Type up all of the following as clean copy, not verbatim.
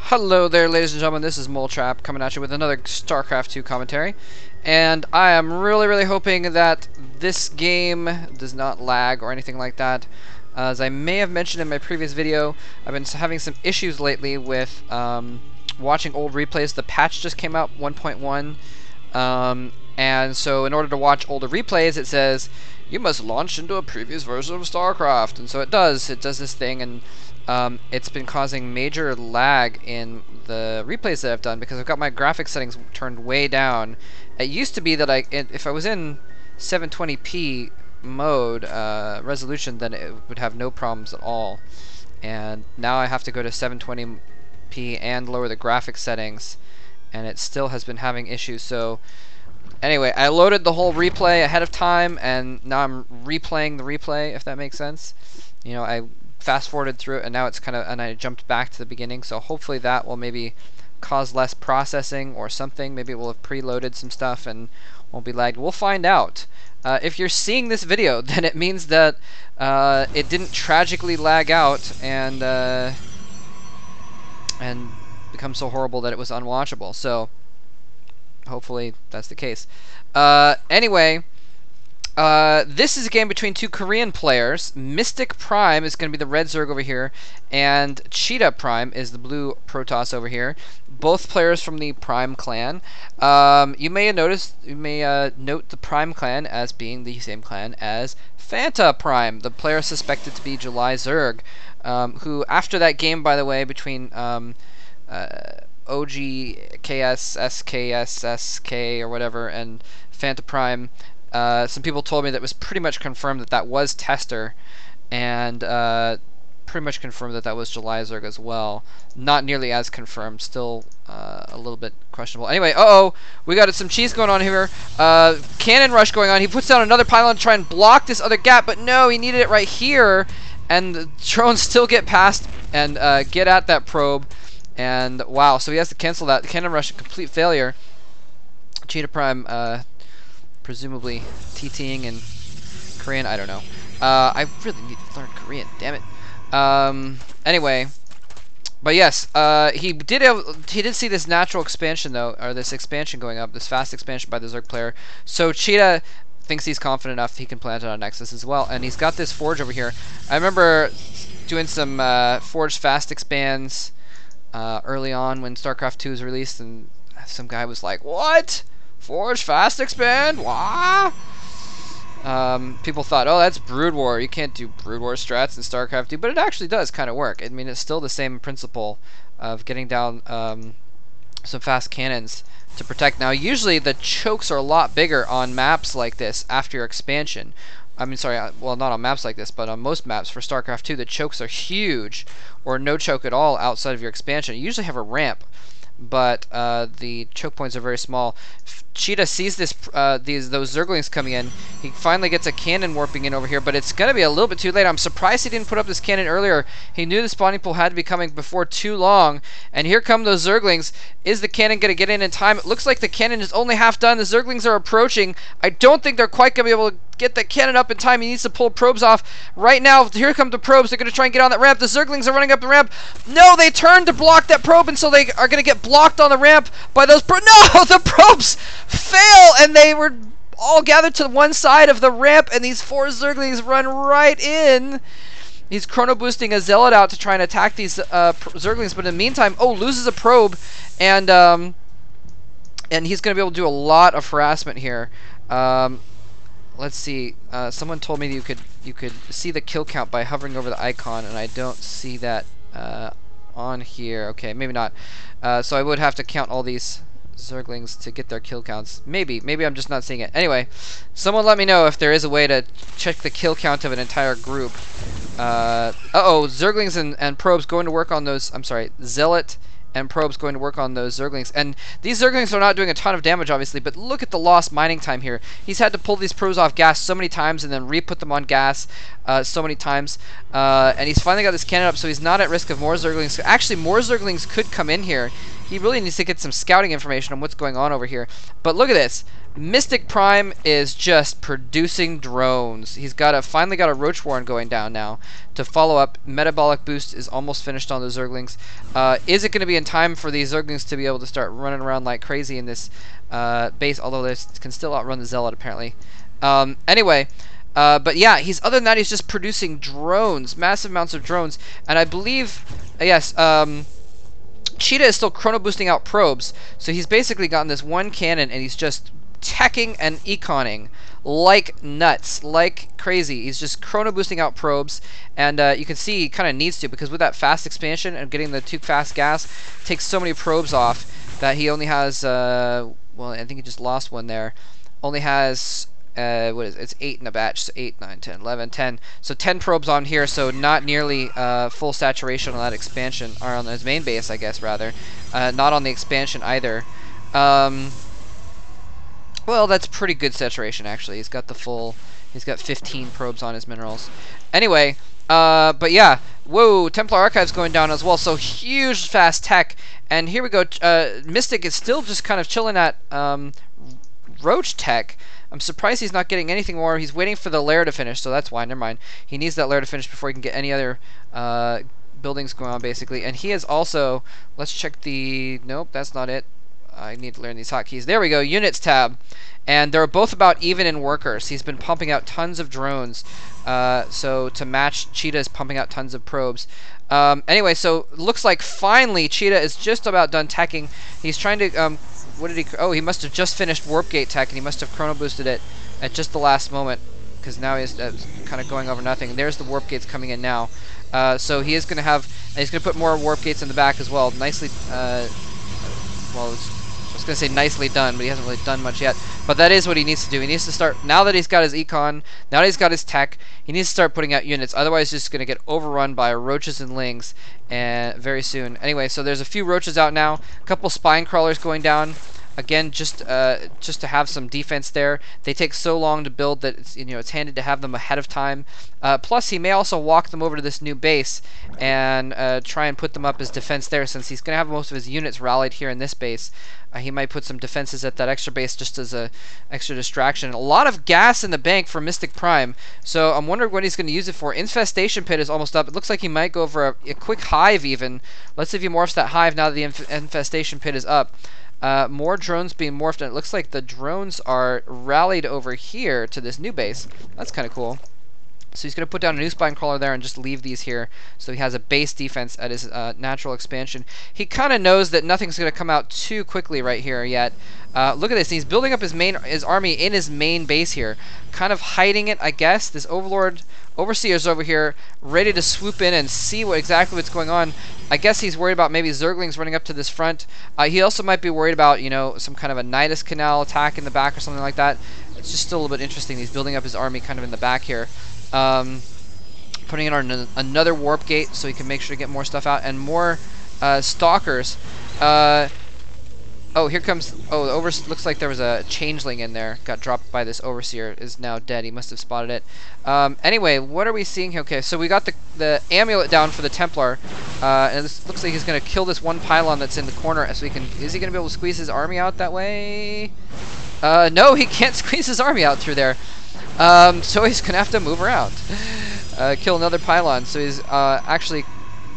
Hello there, ladies and gentlemen, this is Moletrap coming at you with another Starcraft 2 commentary. And I am really hoping that this game does not lag or anything like that. As I may have mentioned in my previous video, I've been having some issues lately with watching old replays. The patch just came out, 1.1. And so in order to watch older replays, it says, you must launch into a previous version of StarCraft. And so it does this thing, and it's been causing major lag in the replays that I've done because I've got my graphics settings turned way down. It used to be that if I was in 720p mode resolution, then it would have no problems at all. And now I have to go to 720p and lower the graphics settings, and it still has been having issues. So anyway, I loaded the whole replay ahead of time, and now I'm replaying the replay, if that makes sense. You know, I fast forwarded through it, and now it's and I jumped back to the beginning, so hopefully that will maybe cause less processing or something. Maybe it will have preloaded some stuff and won't be lagged. We'll find out. If you're seeing this video, then it means that it didn't tragically lag out and become so horrible that it was unwatchable. So hopefully that's the case. Anyway, this is a game between two Korean players. MysticPrime is going to be the red Zerg over here, and ChiTaPrime is the blue Protoss over here. Both players from the Prime clan. You may note the Prime clan as being the same clan as ChiTaPrime, the player suspected to be July Zerg, who after that game, by the way, between OGKS, SKSSK or whatever, and ChiTaPrime, some people told me that it was pretty much confirmed that that was Tester, and pretty much confirmed that that was July Zerg as well. Not nearly as confirmed, still a little bit questionable. Anyway, we got some cheese going on here. Cannon rush going on. He puts down another pylon to try and block this other gap, but no, he needed it right here, and the drones still get past and get at that probe. And wow, so he has to cancel that. The cannon rush, a complete failure. ChiTaPrime presumably TTing in Korean, I don't know. I really need to learn Korean, damn it. Anyway, but yes, he did see this natural expansion though, or this expansion going up, this fast expansion by the Zerg player. So Cheetah thinks he's confident enough he can plant it on Nexus as well, and he's got this forge over here. I remember doing some forge fast expands early on when StarCraft 2 was released, and some guy was like, "What? Forge fast expand? Wah?" People thought, oh, that's Brood War. You can't do Brood War strats in StarCraft 2, but it actually does kind of work. I mean, it's still the same principle of getting down some fast cannons to protect. Now, usually the chokes are a lot bigger on maps like this after your expansion. I mean, sorry, well, not on maps like this, but on most maps for StarCraft 2, the chokes are huge, or no choke at all outside of your expansion. You usually have a ramp, but the choke points are very small. Cheetah sees those Zerglings coming in. He finally gets a cannon warping in over here, but it's going to be a little bit too late. I'm surprised he didn't put up this cannon earlier. He knew the spawning pool had to be coming before too long, and here come those Zerglings. Is the cannon going to get in time? It looks like the cannon is only half done. The Zerglings are approaching. I don't think they're quite going to be able to get the cannon up in time. He needs to pull probes off right now. Here come the probes. They're going to try and get on that ramp. The Zerglings are running up the ramp. No, they turned to block that probe, and so they are going to get blocked on the ramp by those No, the probes fail, and they were all gathered to one side of the ramp, and these four Zerglings run right in. He's chrono boosting a Zealot out to try and attack these Zerglings, but in the meantime, loses a probe, and he's going to be able to do a lot of harassment here. Let's see. Someone told me that you could see the kill count by hovering over the icon, and I don't see that on here. Okay, maybe not. So I would have to count all these Zerglings to get their kill counts. Maybe I'm just not seeing it. Anyway, someone let me know if there is a way to check the kill count of an entire group. Zerglings and probes going to work on those. I'm sorry, Zealot and probes going to work on those Zerglings. And these Zerglings are not doing a ton of damage, obviously, but look at the lost mining time here. He's had to pull these probes off gas so many times and then re-put them on gas. so many times. And he's finally got this cannon up, so he's not at risk of more Zerglings. Actually, more Zerglings could come in here. He really needs to get some scouting information on what's going on over here. But look at this. MysticPrime is just producing drones. He's finally got a Roach Warren going down now to follow up. Metabolic boost is almost finished on the Zerglings. Is it going to be in time for these Zerglings to be able to start running around like crazy in this base? Although they can still outrun the Zealot apparently. Anyway, but yeah, other than that, he's just producing drones, massive amounts of drones, and I believe, yes, Cheetah is still chrono boosting out probes, so he's basically gotten this one cannon, and he's just teching and econing like nuts, like crazy. He's just chrono boosting out probes, and you can see he kind of needs to, because with that fast expansion and getting the too fast gas, takes so many probes off that he only has, well, I think he just lost one there, only has, what is it? It's 8 in a batch, so 8, 9, 10, 11, 10. So 10 probes on here, so not nearly full saturation on that expansion, or on his main base, I guess, rather. Not on the expansion either. Well, that's pretty good saturation, actually. He's got 15 probes on his minerals. Anyway, but yeah, whoa, Templar Archive's going down as well, so huge fast tech. And here we go, Mystic is still just kind of chilling at Roach tech. I'm surprised he's not getting anything more. He's waiting for the lair to finish, so that's why, never mind. He needs that lair to finish before he can get any other buildings going on, basically. And he is also, let's check the, nope, that's not it. I need to learn these hotkeys. There we go, units tab. And they're both about even in workers. He's been pumping out tons of drones. So to match, Cheetah is pumping out tons of probes. Anyway, so looks like finally Cheetah is just about done teching. He's trying to, what did he, oh, he must have just finished Warp Gate tech, and he must have chrono boosted it at just the last moment, because now he's kind of going over nothing. And there's the Warp Gates coming in now. So he is going to have, he's going to put more Warp Gates in the back as well. Nicely, well, I was going to say nicely done, but he hasn't really done much yet. But that is what he needs to do. He needs to start, now that he's got his econ, now that he's got his tech, he needs to start putting out units. Otherwise, he's just going to get overrun by roaches and lings very soon. Anyway, so there's a few roaches out now, a couple spine crawlers going down. Again, just to have some defense there. They take so long to build that it's handy to have them ahead of time. Plus, he may also walk them over to this new base and try and put them up as defense there, since he's going to have most of his units rallied here in this base. He might put some defenses at that extra base just as a extra distraction. A lot of gas in the bank for MysticPrime, so I'm wondering what he's going to use it for. Infestation Pit is almost up. It looks like he might go for a quick hive even. Let's see if he morphs that hive now that the Infestation Pit is up. More drones being morphed, and it looks like the drones are rallied over here to this new base. That's kind of cool. So he's going to put down a new spine crawler there and just leave these here, so he has a base defense at his natural expansion. He kind of knows that nothing's going to come out too quickly right here yet. Look at this. He's building up his army in his main base here, kind of hiding it, I guess. This Overseer's over here, ready to swoop in and see exactly what's going on. I guess he's worried about maybe Zerglings running up to this front. He also might be worried about, some kind of a Nidus Canal attack in the back or something like that. It's just still a little bit interesting. He's building up his army kind of in the back here. Putting it on another warp gate so he can make sure to get more stuff out, and more stalkers. Oh, here comes, looks like there was a changeling in there, got dropped by this overseer, is now dead. He must have spotted it. Anyway, what are we seeing here? Okay, so we got the amulet down for the Templar, and this looks like he's going to kill this one pylon that's in the corner, so is he going to be able to squeeze his army out that way? No, he can't squeeze his army out through there. So he's going to have to move around. Kill another pylon, so he's actually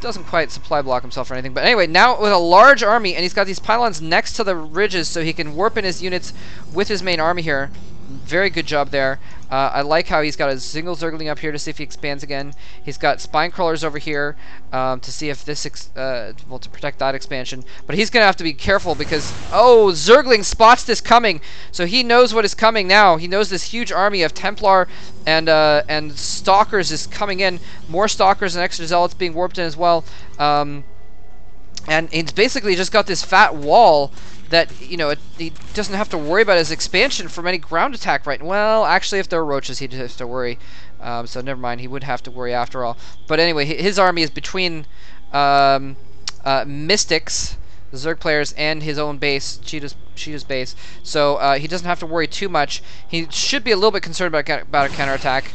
doesn't quite supply block himself or anything. But anyway, now with a large army, and he's got these pylons next to the ridges so he can warp in his units with his main army here. Very good job there. I like how he's got a single Zergling up here to see if he expands again. He's got spine crawlers over here to see if this, well, to protect that expansion. But he's going to have to be careful because, oh, Zergling spots this coming. So he knows what is coming now. He knows this huge army of Templar and Stalkers is coming in. More Stalkers and extra Zealots being warped in as well. And he's basically just got this fat wall that, he doesn't have to worry about his expansion from any ground attack right now. Well, actually, if there are roaches, he'd have to worry. So never mind, he would have to worry after all. But anyway, his army is between Mystics, the Zerg players, and his own base, Cheetah's base. So he doesn't have to worry too much. He should be a little bit concerned about a counterattack.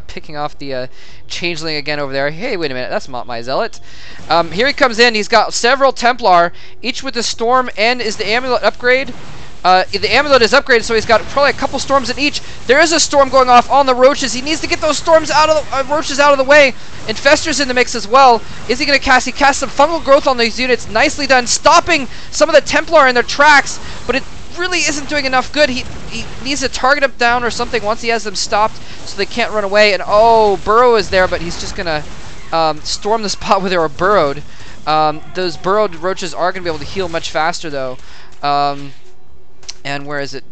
Picking off the changeling again over there. Hey, wait a minute, that's not my zealot. Here he comes in. He's got several Templar, each with the storm and is the amulet upgrade. The amulet is upgraded, so he's got probably a couple storms in each. There is a storm going off on the roaches. He needs to get those storms out of the roaches out of the way. Infester's in the mix as well. Is he going to cast? He casts some fungal growth on these units. Nicely done, stopping some of the Templar in their tracks, but it really isn't doing enough good. He needs to target them down or something once he has them stopped so they can't run away. And oh, Burrow is there, but he's just going to storm the spot where they were burrowed. Those burrowed roaches are going to be able to heal much faster, though. And where is it?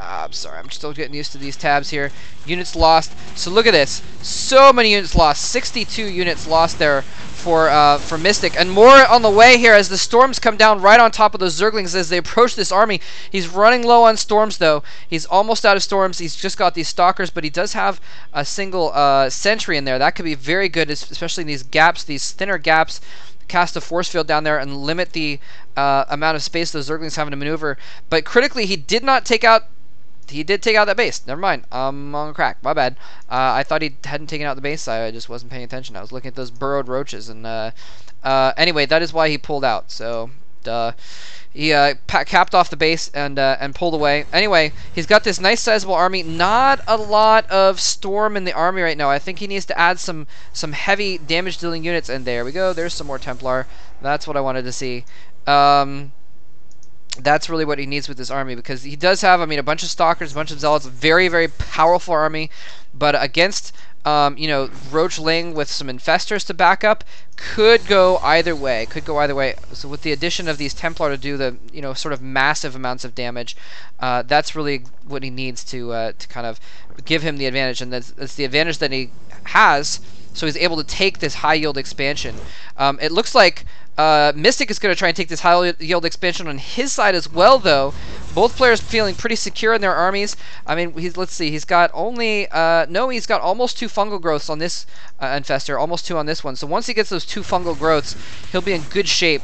I'm sorry, I'm still getting used to these tabs here. Units lost. So look at this. So many units lost. 62 units lost there for Mystic. And more on the way here as the storms come down right on top of those Zerglings as they approach this army. He's running low on storms, though. He's almost out of storms. He's just got these stalkers, but he does have a single sentry in there. That could be very good, especially in these gaps, these thinner gaps. Cast a force field down there and limit the amount of space those Zerglings having to maneuver. But critically, he did not take out. He did take out that base. Never mind. I'm on crack. My bad. I thought he hadn't taken out the base. I just wasn't paying attention. I was looking at those burrowed roaches. And anyway, that is why he pulled out. So he capped off the base and pulled away. Anyway, he's got this nice sizable army. Not a lot of storm in the army right now. I think he needs to add some heavy damage dealing units. And there we go. There's some more Templar. That's what I wanted to see. That's really what he needs with this army, because he does have, I mean, a bunch of stalkers, a bunch of zealots, very, very powerful army, but against, you know, Roach Ling with some infestors to back up, could go either way, So with the addition of these Templar to do the, you know, sort of massive amounts of damage, that's really what he needs to kind of give him the advantage, and that's the advantage that he has, so he's able to take this high yield expansion. It looks like Mystic is going to try and take this high yield expansion on his side as well, though. Both players feeling pretty secure in their armies. I mean, let's see, he's got only, no, he's got almost 2 fungal growths on this infestor, almost 2 on this one. So once he gets those 2 fungal growths, he'll be in good shape.